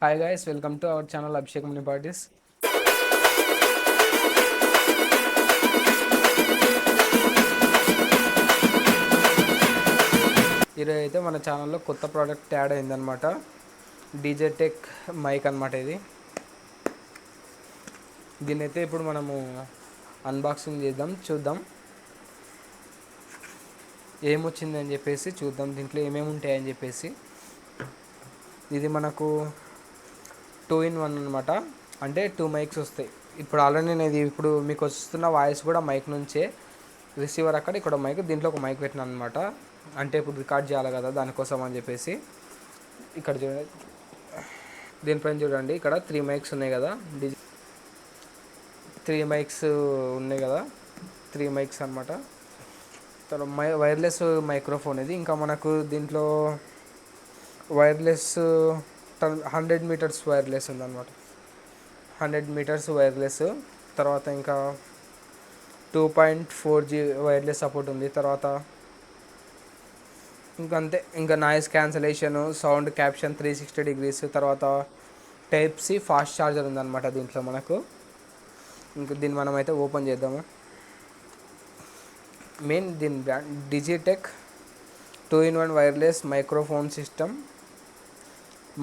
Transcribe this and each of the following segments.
Hi guys, welcome to our channel Abhishek mini parties. ఈరోజు అయితే మన ఛానల్లో కొత్త ప్రోడక్ట్ యాడ్ అయిందనమాట. డీజే టెక్ మైక్ అనమాట. దీన్ని అయితే ఇప్పుడు మనము అన్బాక్సింగ్ చేద్దాం, చూద్దాం ఏమొచ్చిందని చెప్పేసి చూద్దాం, దీంట్లో ఏమేమి ఉంటాయని చెప్పేసి. ఇది మనకు 2-in-1 అనమాట. అంటే 2 మైక్స్ వస్తాయి. ఇప్పుడు ఆల్రెడీ నేను ఇప్పుడు మీకు వస్తున్న వాయిస్ కూడా మైక్ నుంచే, రిసీవర్ అక్కడ, ఇక్కడ మైక్, దీంట్లో ఒక మైక్ పెట్టినాను అనమాట. అంటే ఇప్పుడు రికార్డ్ చేయాలి కదా, దానికోసం అని చెప్పేసి. ఇక్కడ చూడండి, దీనిపైన చూడండి, ఇక్కడ 3 మైక్స్ ఉన్నాయి కదా, 3 మైక్స్ ఉన్నాయి కదా, 3 మైక్స్ అనమాట. తర్వాత వైర్లెస్ మైక్రోఫోన్ ఇది. ఇంకా మనకు దీంట్లో వైర్లెస్ 100 మీటర్స్ వైర్లెస్ ఉందన్నమాట. 100 మీటర్స్ వైర్లెస్. తర్వాత ఇంకా 2.4G వైర్లెస్ సపోర్ట్ ఉంది. తర్వాత ఇంకా అంతే, ఇంకా నాయిస్ క్యాన్సలేషను, సౌండ్ క్యాప్షన్ 360 డిగ్రీస్. తర్వాత టైప్ సి ఫాస్ట్ ఛార్జర్ ఉందన్నమాట దీంట్లో మనకు. ఇంకా దీన్ని మనమైతే ఓపెన్ చేద్దాము. మెయిన్ దీని brand Digitek 2-in-1 wireless microphone system.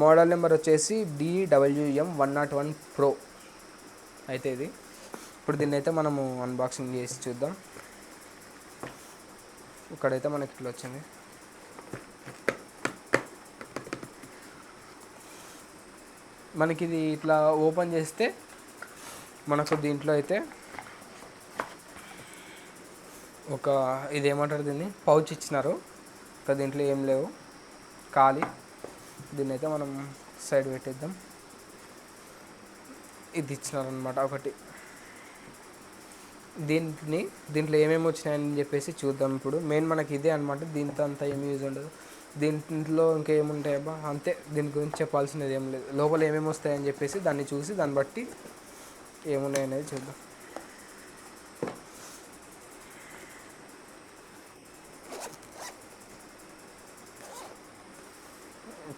Model number వచ్చేసి DWM101 Pro అయితే ఇది. ఇప్పుడు దీన్ని అయితే మనము అన్బాక్సింగ్ చేసి చూద్దాం. ఇక్కడైతే మనకి ఇట్లా వచ్చింది. మనకి ఇది ఇట్లా ఓపెన్ చేస్తే మనకు దీంట్లో అయితే ఒక ఇదేమంటారు, దీన్ని పౌచ్ ఇచ్చినారు. ఇంకా దీంట్లో ఏం లేవు, ఖాళీ. దీన్ని అయితే మనం సైడ్ పెట్టేద్దాం. ఇది ఇచ్చినారనమాట ఒకటి. దీంట్లో ఏమేమి వచ్చినాయని చెప్పేసి చూద్దాం. ఇప్పుడు మెయిన్ మనకి ఇదే అనమాట. దీంతో అంతా ఏమి యూజ్ ఉండదు. దీంట్లో ఇంకేముంటాయబ్బా, అంతే. దీని గురించి చెప్పాల్సినది ఏం లేదు. లోపల ఏమేమి వస్తాయని చెప్పేసి దాన్ని చూసి దాన్ని బట్టి ఏమున్నాయనేది చూద్దాం.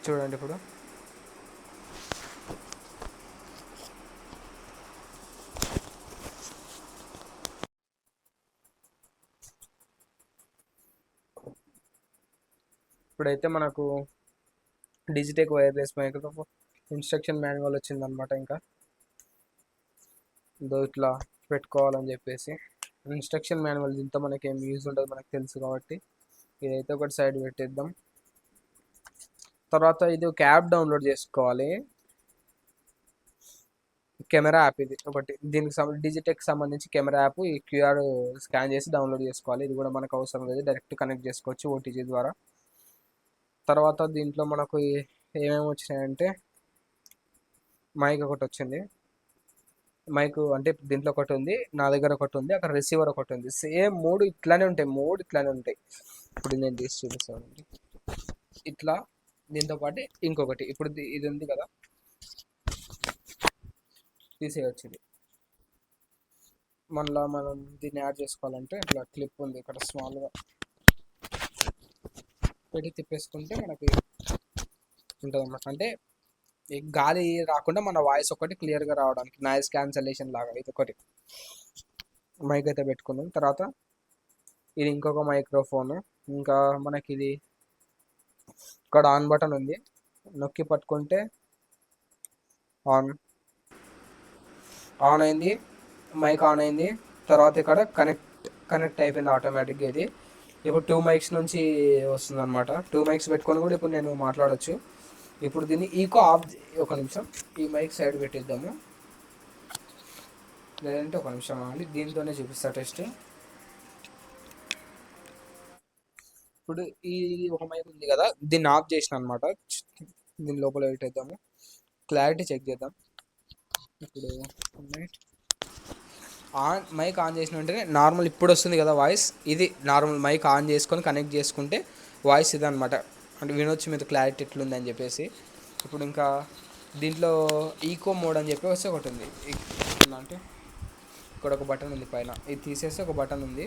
చూడండి ఇప్పుడు ఇప్పుడైతే మనకు Digitek wireless microphone instruction manual వచ్చిందనమాట. ఇంకా ఇదో ఇట్లా పెట్టుకోవాలని చెప్పేసి ఇన్స్ట్రక్షన్ మాన్యువల్. దీంతో మనకి ఏం యూజ్ ఉండదు, మనకు తెలుసు కాబట్టి ఇదైతే ఒకటి సైడ్ పెట్టేద్దాం. తర్వాత ఇది ఒక యాప్ డౌన్లోడ్ చేసుకోవాలి, కెమెరా యాప్. ఇది ఒకటి, దీనికి డిజిటెక్ సంబంధించి కెమెరా యాప్. ఈ క్యూఆర్ స్కాన్ చేసి డౌన్లోడ్ చేసుకోవాలి. ఇది కూడా మనకు అవసరం లేదు, డైరెక్ట్ కనెక్ట్ చేసుకోవచ్చు ఓటీజీ ద్వారా. తర్వాత దీంట్లో మనకు ఏమేమి వచ్చినాయంటే, మైక్ ఒకటి వచ్చింది. మైక్ అంటే దీంట్లో ఒకటి ఉంది, నా దగ్గర ఒకటి ఉంది, అక్కడ రిసీవర్ ఒకటి ఉంది. సేమ్ మూడు ఇట్లానే ఉంటాయి. ఇప్పుడు నేను తీసి చూపిస్తానండి. ఇట్లా దీంతో పాటు ఇంకొకటి, ఇప్పుడు ఇది ఉంది కదా, తీసేయచ్చు. ఇది మళ్ళీ మనం దీన్ని యాడ్ చేసుకోవాలంటే ఇట్లా క్లిప్ ఉంది ఇక్కడ, స్మాల్గా పెట్టి తిప్పేసుకుంటే మనకి ఉంటుంది అన్నమాట. అంటే గాలి రాకుండా మన వాయిస్ ఒకటి క్లియర్గా రావడానికి, నాయిస్ క్యాన్సలేషన్ లాగా ఇది ఒకటి మైక్ అయితే పెట్టుకున్నాం. తర్వాత ఇది ఇంకొక మైక్రోఫోను. ఇంకా మనకి ఇది ఇక్కడ ఆన్ బటన్ ఉంది, నొక్కి పట్టుకుంటే ఆన్ అయింది, మైక్ ఆన్ అయింది. తర్వాత ఇక్కడ కనెక్ట్ అయిపోయింది ఆటోమేటిక్గా. ఇది ఇప్పుడు 2 మైక్స్ నుంచి వస్తుంది అనమాట. 2 మైక్స్ పెట్టుకొని కూడా ఇప్పుడు నేను మాట్లాడచ్చు. ఇప్పుడు దీన్ని ఈకో ఆఫ్, ఒక నిమిషం ఈ మైక్ సైడ్ పెట్టిద్దాము, లేదంటే ఒక నిమిషం అండి, దీంతోనే చూపిస్తా టెస్ట్. ఇప్పుడు ఈ ఒక మైక్ ఉంది కదా, దీన్ని ఆఫ్ చేసిన అనమాట. దీని లోపల పెట్టేద్దాము, క్లారిటీ చెక్ చేద్దాం. ఇప్పుడు మైక్ ఆన్ చేసిన వెంటనే నార్మల్ ఇప్పుడు వస్తుంది కదా వాయిస్. ఇది నార్మల్ మైక్ ఆన్ చేసుకొని కనెక్ట్ చేసుకుంటే వాయిస్ ఇది అనమాట. అంటే వినొచ్చు మీద క్లారిటీ ఎట్లుంది అని చెప్పేసి. ఇప్పుడు ఇంకా దీంట్లో ఈకో మోడ్ అని చెప్పి వస్తే ఒకటి ఉంది. అంటే ఇక్కడ ఒక బటన్ ఉంది పైన, ఇది తీసేస్తే ఒక బటన్ ఉంది.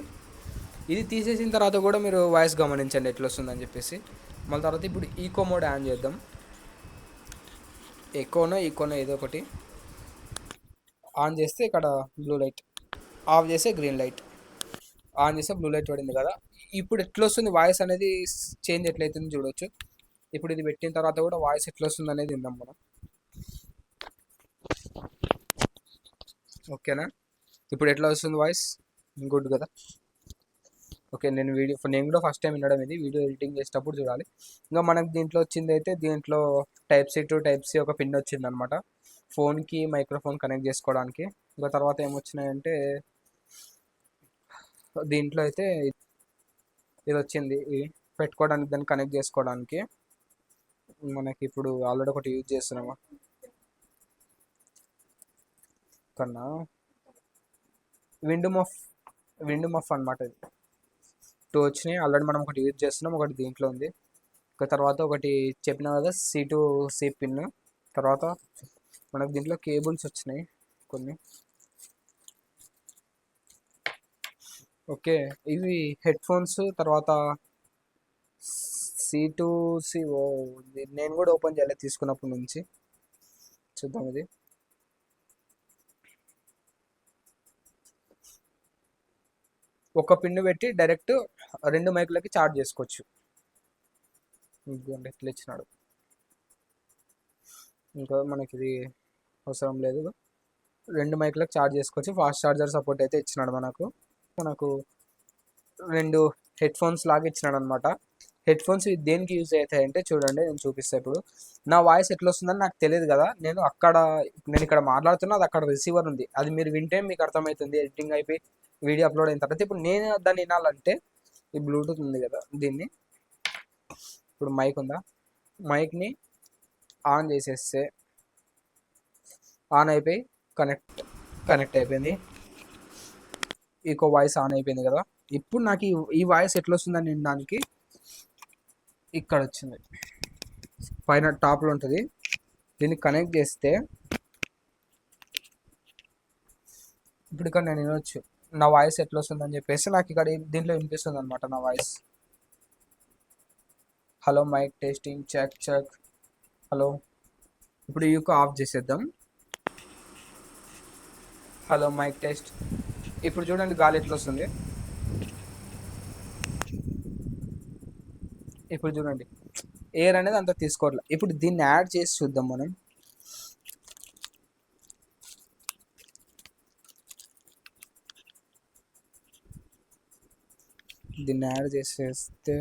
ఇది తీసేసిన తర్వాత కూడా మీరు వాయిస్ గమనించండి ఎట్లా వస్తుందని చెప్పేసి. మళ్ళీ తర్వాత ఇప్పుడు ఈకో మోడ్ ఆన్ చేద్దాం. ఎకోనో ఈకోనో ఏదో ఒకటి ఆన్ చేస్తే ఇక్కడ బ్లూ లైట్, ఆఫ్ చేస్తే గ్రీన్ లైట్. ఆన్ చేస్తే బ్లూ లైట్ పడింది కదా. ఇప్పుడు ఎట్లా వస్తుంది వాయిస్ అనేది, చేంజ్ ఎట్లయితుంది చూడొచ్చు. ఇప్పుడు ఇది పెట్టిన తర్వాత కూడా వాయిస్ ఎట్లా వస్తుంది అనేది విందాం మనం. ఓకేనా, ఇప్పుడు ఎట్లా వస్తుంది వాయిస్? గుడ్ కదా. ఓకే, నేను కూడా ఫస్ట్ టైం వినడం, ఇది వీడియో ఎడిటింగ్ చేసేటప్పుడు చూడాలి. ఇంకా మనకు దీంట్లో వచ్చింది అయితే, దీంట్లో type C to type C ఒక పిన్ వచ్చింది అనమాట, ఫోన్కి మైక్రోఫోన్ కనెక్ట్ చేసుకోవడానికి. ఇంకా తర్వాత ఏమొచ్చినాయంటే దీంట్లో అయితే ఇది వచ్చింది, ఇది పెట్టుకోవడానికి, దాన్ని కనెక్ట్ చేసుకోవడానికి. మనకి ఇప్పుడు ఆల్రెడీ ఒకటి యూజ్ చేస్తున్నాము కన్నా, విండ్ మఫ్ అనమాట. ఇది టూ వచ్చినాయి ఆల్రెడీ, మనం ఒకటి యూజ్ చేస్తున్నాం, ఒకటి దీంట్లో ఉంది. ఇంకా తర్వాత ఒకటి చెప్పిన కదా సి టు సి పిన్. తర్వాత మనకు దీంట్లో కేబుల్స్ వచ్చినాయి కొన్ని. ఓకే, ఇవి హెడ్ ఫోన్స్. తర్వాత సి టు సి, ఓ నేను కూడా ఓపెన్ చేయలేదు తీసుకున్నప్పటి నుంచి. చూద్దాం, ఇది ఒక పిన్ పెట్టి డైరెక్ట్ రెండు మైకులకి ఛార్జ్ చేసుకోవచ్చు. ఇదిగోండి ఎట్లా ఇచ్చినాడు. ఇంకా మనకి ఇది అవసరం లేదు, రెండు మైకులకు ఛార్జ్ చేసుకోవచ్చు. ఫాస్ట్ ఛార్జర్ సపోర్ట్ అయితే ఇచ్చినాడు మనకు రెండు హెడ్ ఫోన్స్ లాగా ఇచ్చినాడు అనమాట. హెడ్ ఫోన్స్ దేనికి యూజ్ అవుతాయి అంటే, చూడండి నేను చూపిస్తాను. ఇప్పుడు నా వాయిస్ ఎట్లా వస్తుందని నాకు తెలియదు కదా, నేను ఇక్కడ మాట్లాడుతున్నా, అది అక్కడ రిసీవర్ ఉంది, అది మీరు వింటే మీకు అర్థమవుతుంది. ఎడిటింగ్ అయిపోయి వీడియో అప్లోడ్ అయిన తర్వాత ఇప్పుడు నేను దాన్ని వినాలంటే, ఈ బ్లూటూత్ ఉంది కదా, దీన్ని ఇప్పుడు మైక్ ఉందా, మైక్ని ఆన్ చేసేస్తే ఆన్ అయిపోయి కనెక్ట్ అయిపోయింది. ఇంకో వాయిస్ ఆన్ అయిపోయింది కదా. ఇప్పుడు నాకు ఈ వాయిస్ ఎట్లా వస్తుందని వినడానికి ఇక్కడ వచ్చింది, పైన టాప్లో ఉంటుంది. దీన్ని కనెక్ట్ చేస్తే ఇప్పుడు ఇక్కడ నేను వినొచ్చు నా వాయిస్ ఎట్లా వస్తుందని చెప్పేసి. నాకు ఇక్కడ దీంట్లో వినిపిస్తుంది అనమాట నా voice. Hello mic testing check check, hello. ఇప్పుడు యూకు ఆఫ్ చేసేద్దాం. Hello mic test. ఇప్పుడు చూడండి గాలి ఎట్లా వస్తుంది. ఇప్పుడు చూడండి ఎయిర్ అనేది అంత తీసుకోవట్లేదు. ఇప్పుడు దీన్ని యాడ్ చేసి చూద్దాం మనం. దీన్ని యాడ్ చేసేస్తే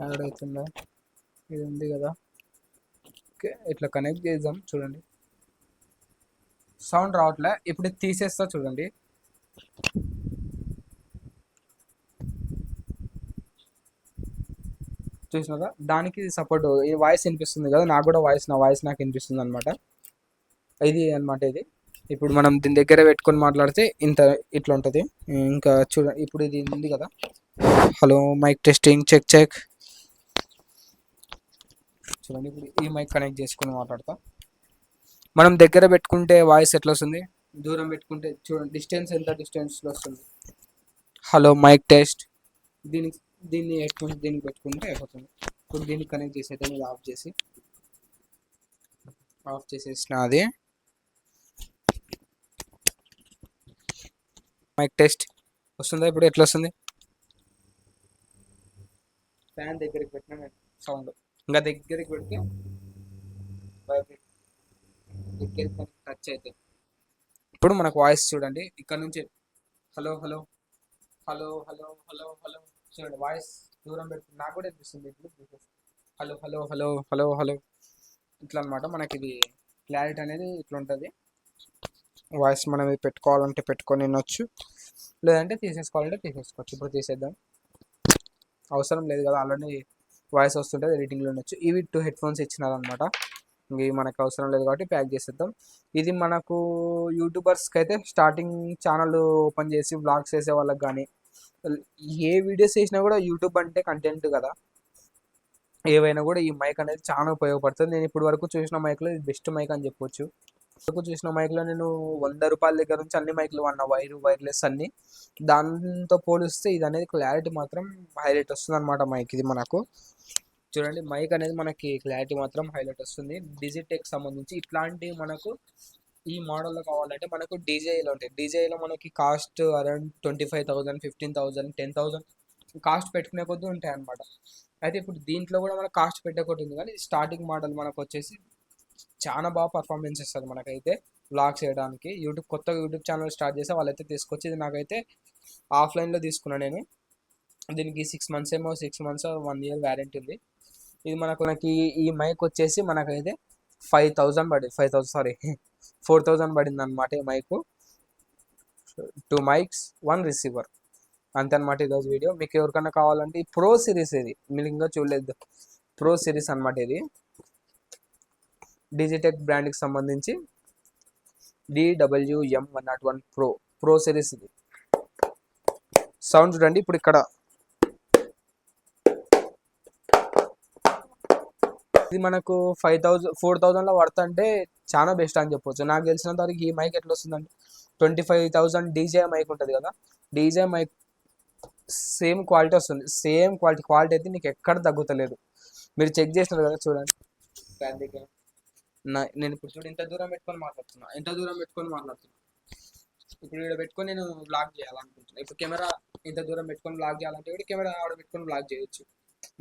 యాడ్ అవుతుందా, ఇది ఉంది కదా. ఓకే, ఇట్లా కనెక్ట్ చేద్దాం. చూడండి సౌండ్ రావట్లే. ఇప్పుడు ఇది తీసేస్తా చూడండి. చూసినారా, దానికి సపోర్ట్, ఈ వాయిస్ వినిపిస్తుంది కదా, నాకు కూడా నా వాయిస్ నాకు వినిపిస్తుంది అనమాట. ఇది అనమాట ఇది. ఇప్పుడు మనం దీని దగ్గర పెట్టుకొని మాట్లాడితే ఇట్లా ఉంటుంది. ఇంకా చూడండి ఇప్పుడు ఇది ఉంది కదా, hello mic testing check check. చూడండి ఇప్పుడు ఈ మైక్ కనెక్ట్ చేసుకొని మాట్లాడతా. మనం దగ్గర పెట్టుకుంటే వాయిస్ ఎట్లా వస్తుంది, దూరం పెట్టుకుంటే చూడండి డిస్టెన్స్ ఎంత డిస్టెన్స్లో వస్తుంది. Hello mic test. దీన్ని హెడ్ఫోన్స్ దీనికి పెట్టుకుంటే అయిపోతుంది. ఇప్పుడు దీన్ని కనెక్ట్ చేసేద్దాం. ఇది ఆఫ్ చేసేసిన అది. మైక్ టెస్ట్ వస్తుందా, ఇప్పుడు ఎట్లా వస్తుంది? ఫ్యాన్ దగ్గరికి పెట్టిన సౌండ్, ఇంకా దగ్గరికి పెడితే దగ్గరికి టచ్ అవుతుంది. ఇప్పుడు మనకు వాయిస్ చూడండి ఇక్కడ నుంచి, hello hello hello hello hello hello. చూడండి వాయిస్ దూరం పెడుతుంది, నాకు కూడా అనిపిస్తుంది. ఇప్పుడు hello hello hello hello hello ఇట్లా అనమాట. మనకి ఇది క్లారిటీ అనేది ఇట్లా ఉంటుంది. వాయిస్ మనం ఇది పెట్టుకోవాలంటే పెట్టుకొని వినొచ్చు, లేదంటే తీసేసుకోవాలంటే తీసేసుకోవచ్చు. ఇప్పుడు తీసేద్దాం, అవసరం లేదు కదా, ఆల్రెడీ వాయిస్ వస్తుంటుంది, ఎడిటింగ్లో ఉండొచ్చు. ఇవి 2 హెడ్ ఫోన్స్ ఇచ్చినారనమాట. ఇవి మనకు అవసరం లేదు కాబట్టి ప్యాక్ చేసేద్దాం. ఇది మనకు యూట్యూబర్స్కి అయితే, స్టార్టింగ్ ఛానల్ ఓపెన్ చేసి వ్లాగ్స్ చేసే వాళ్ళకి కానీ, ఏ వీడియోస్ చేసినా కూడా యూట్యూబ్ అంటే కంటెంట్ కదా, ఏవైనా కూడా ఈ మైక్ అనేది చాలా ఉపయోగపడుతుంది. నేను ఇప్పుడు వరకు చూసిన మైక్లో ఇది బెస్ట్ మైక్ అని చెప్పొచ్చు. చూసిన మైక్లో నేను 100 రూపాయల దగ్గర నుంచి అన్ని మైక్లు వాడిన, వైర్లెస్ అన్ని. దాంతో పోలిస్తే ఇది అనేది క్లారిటీ మాత్రం హైలైట్ వస్తుంది అనమాట మైక్ ఇది మనకు. చూడండి మైక్ అనేది మనకి క్లారిటీ మాత్రం హైలైట్ వస్తుంది. డిజిటెక్ సంబంధించి ఇట్లాంటి మనకు ఈ మోడల్లో కావాలంటే మనకు డీజేలో ఉంటాయి. డీజేలో మనకి కాస్ట్ అరౌండ్ 25,000, 15,000, 10,000 కాస్ట్ పెట్టుకునే కొద్దీ ఉంటాయి అన్నమాట. అయితే ఇప్పుడు దీంట్లో కూడా మనకు కాస్ట్ పెట్టే కొద్ది ఉంది, కానీ స్టార్టింగ్ మోడల్ మనకు వచ్చేసి చాలా బాగా పర్ఫార్మెన్స్ ఇస్తుంది మనకైతే వ్లాగ్స్ చేయడానికి. కొత్తగా యూట్యూబ్ ఛానల్ స్టార్ట్ చేస్తే వాళ్ళైతే తీసుకొచ్చి ఇది నాకైతే ఆఫ్లైన్లో తీసుకున్నాను నేను. దీనికి 6 months ఏమో 6 months 1 year వ్యారంటీ ఉంది. ఇది మనకి ఈ మైక్ వచ్చేసి మనకైతే 5,000 పడింది, 5,000 సారీ 4,000 పడింది అనమాట ఈ మైక్. 2 mics 1 receiver అంతే అనమాట ఈరోజు వీడియో. మీకు ఎవరికైనా కావాలంటే ఈ ప్రో సిరీస్, ఇది మీరు ఇంకా చూడలేదు, ప్రో సిరీస్ అనమాట. ఇది డిజిటెక్ బ్రాండ్కి సంబంధించి DWM-101 ప్రో సిరీస్. ఇది సౌండ్ చూడండి. ఇప్పుడు ఇక్కడ ఇది మనకు 5,000 4,000లో పడుతుంటే చాలా బెస్ట్ అని చెప్పొచ్చు. నాకు తెలిసినంత వరకు ఈ మైక్ ఎట్లా వస్తుందంటే 25,000 డీజే మైక్ ఉంటుంది కదా, డీజే మైక్ సేమ్ క్వాలిటీ వస్తుంది. సేమ్ క్వాలిటీ అయితే నీకు ఎక్కడ తగ్గుతలేదు. మీరు చెక్ చేసినారు కదా చూడండి. నేను ఇప్పుడు చూడు ఇంత దూరం పెట్టుకొని మాట్లాడుతున్నా, ఇప్పుడు ఇక్కడ పెట్టుకొని నేను బ్లాక్ చేయాలనుకుంటున్నాను. ఇప్పుడు కెమెరా ఇంత దూరం పెట్టుకొని బ్లాక్ చేయాలంటే కూడా కెమెరా ఆడ పెట్టుకొని బ్లాక్ చేయొచ్చు.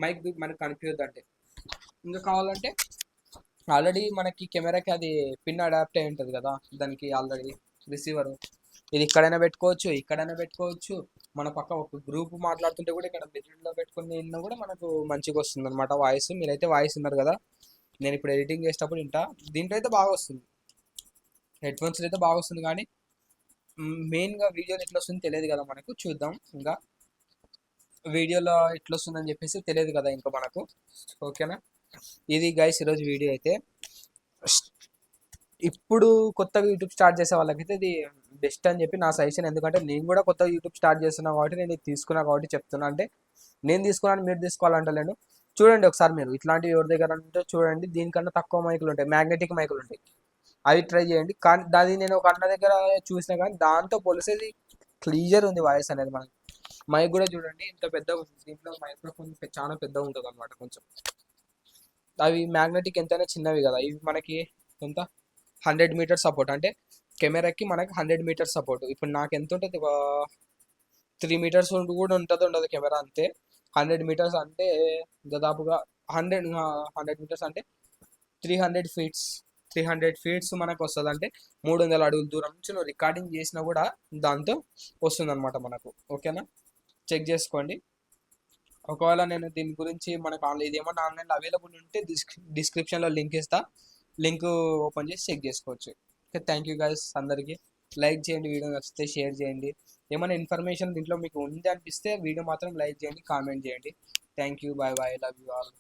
మైక్ మనకు కనిపించద్దు అంటే. ఇంకా కావాలంటే ఆల్రెడీ మనకి కెమెరాకి అది పిన్ అడాప్ట్ అయి ఉంటుంది కదా, దానికి ఆల్రెడీ రిసీవర్. ఇది ఇక్కడైనా పెట్టుకోవచ్చు. మన పక్క ఒక గ్రూప్ మాట్లాడుతుంటే కూడా ఇక్కడ మిడిల్లో పెట్టుకుని విన్నా కూడా మనకు మంచిగా వస్తుంది అనమాట వాయిస్. మీరైతే వాయిస్ ఉన్నారు కదా, నేను ఇప్పుడు ఎడిటింగ్ చేసేటప్పుడు దీంట్లో అయితే బాగా వస్తుంది, హెడ్ఫోన్స్లో అయితే బాగా వస్తుంది. కానీ మెయిన్గా వీడియోలో ఎట్లా వస్తుంది తెలియదు కదా మనకు. చూద్దాం ఇంకా వీడియోలో ఎట్లా వస్తుందని చెప్పేసి తెలియదు కదా ఇంకా మనకు. ఓకేనా, ఇది గైస్ ఈరోజు వీడియో అయితే. ఇప్పుడు కొత్తగా యూట్యూబ్ స్టార్ట్ చేసే వాళ్ళకైతే ఇది బెస్ట్ అని చెప్పి నా సజెషన్. ఎందుకంటే నేను కూడా కొత్తగా యూట్యూబ్ స్టార్ట్ చేస్తున్నాను కాబట్టి నేను తీసుకున్నా కాబట్టి చెప్తున్నా. అంటే నేను తీసుకున్నాను, మీరు తీసుకోవాలంటలేను. చూడండి ఒకసారి మీరు ఇట్లాంటివి ఎవరి దగ్గర అంటే చూడండి. దీనికన్నా తక్కువ మైకులు ఉంటాయి, మ్యాగ్నెటిక్ మైకులు ఉంటాయి, అవి ట్రై చేయండి. కానీ అది నేను ఒక అన్న దగ్గర చూసినా కానీ దాంతో పోలిసేది క్లియర్ ఉంది వాయిస్ అనేది. మనకి మైక్ కూడా చూడండి ఇంత పెద్దగా ఉంది, దీంట్లో మైక్రోఫోన్ చాలా పెద్దగా ఉంటుంది అనమాట కొంచెం. అవి మ్యాగ్నెటిక్ ఎంతైనా చిన్నవి కదా, ఇవి మనకి ఎంత 100 meters సపోర్ట్. అంటే కెమెరాకి మనకి 100 meters సపోర్ట్. ఇప్పుడు నాకు ఎంత ఉంటుంది, ఒక 3 meters కూడా ఉండదు కెమెరా అంతే. 100 meters అంటే దాదాపుగా 100 meters అంటే 300 feet. 300 feet మనకు వస్తుంది. అంటే 300 అడుగుల దూరం నుంచి నువ్వు రికార్డింగ్ చేసినా కూడా దాంతో వస్తుంది అనమాట మనకు. ఓకేనా, చెక్ చేసుకోండి. ఒకవేళ నేను దీని గురించి మనకు ఇదేమన్నా ఆన్లైన్లో అవైలబుల్ ఉంటే డిస్క్రిప్షన్లో లింక్ ఇస్తా, లింక్ ఓపెన్ చేసి చెక్ చేసుకోవచ్చు. Okay, thank you guys. అందరికీ లైక్ చేయండి, వీడియో నచ్చితే షేర్ చేయండి. ఏమైనా ఇన్ఫర్మేషన్ దీంట్లో మీకు ఉంది అనిపిస్తే వీడియో మాత్రం లైక్ చేయండి, కామెంట్ చేయండి. Thank you, bye bye, love you all.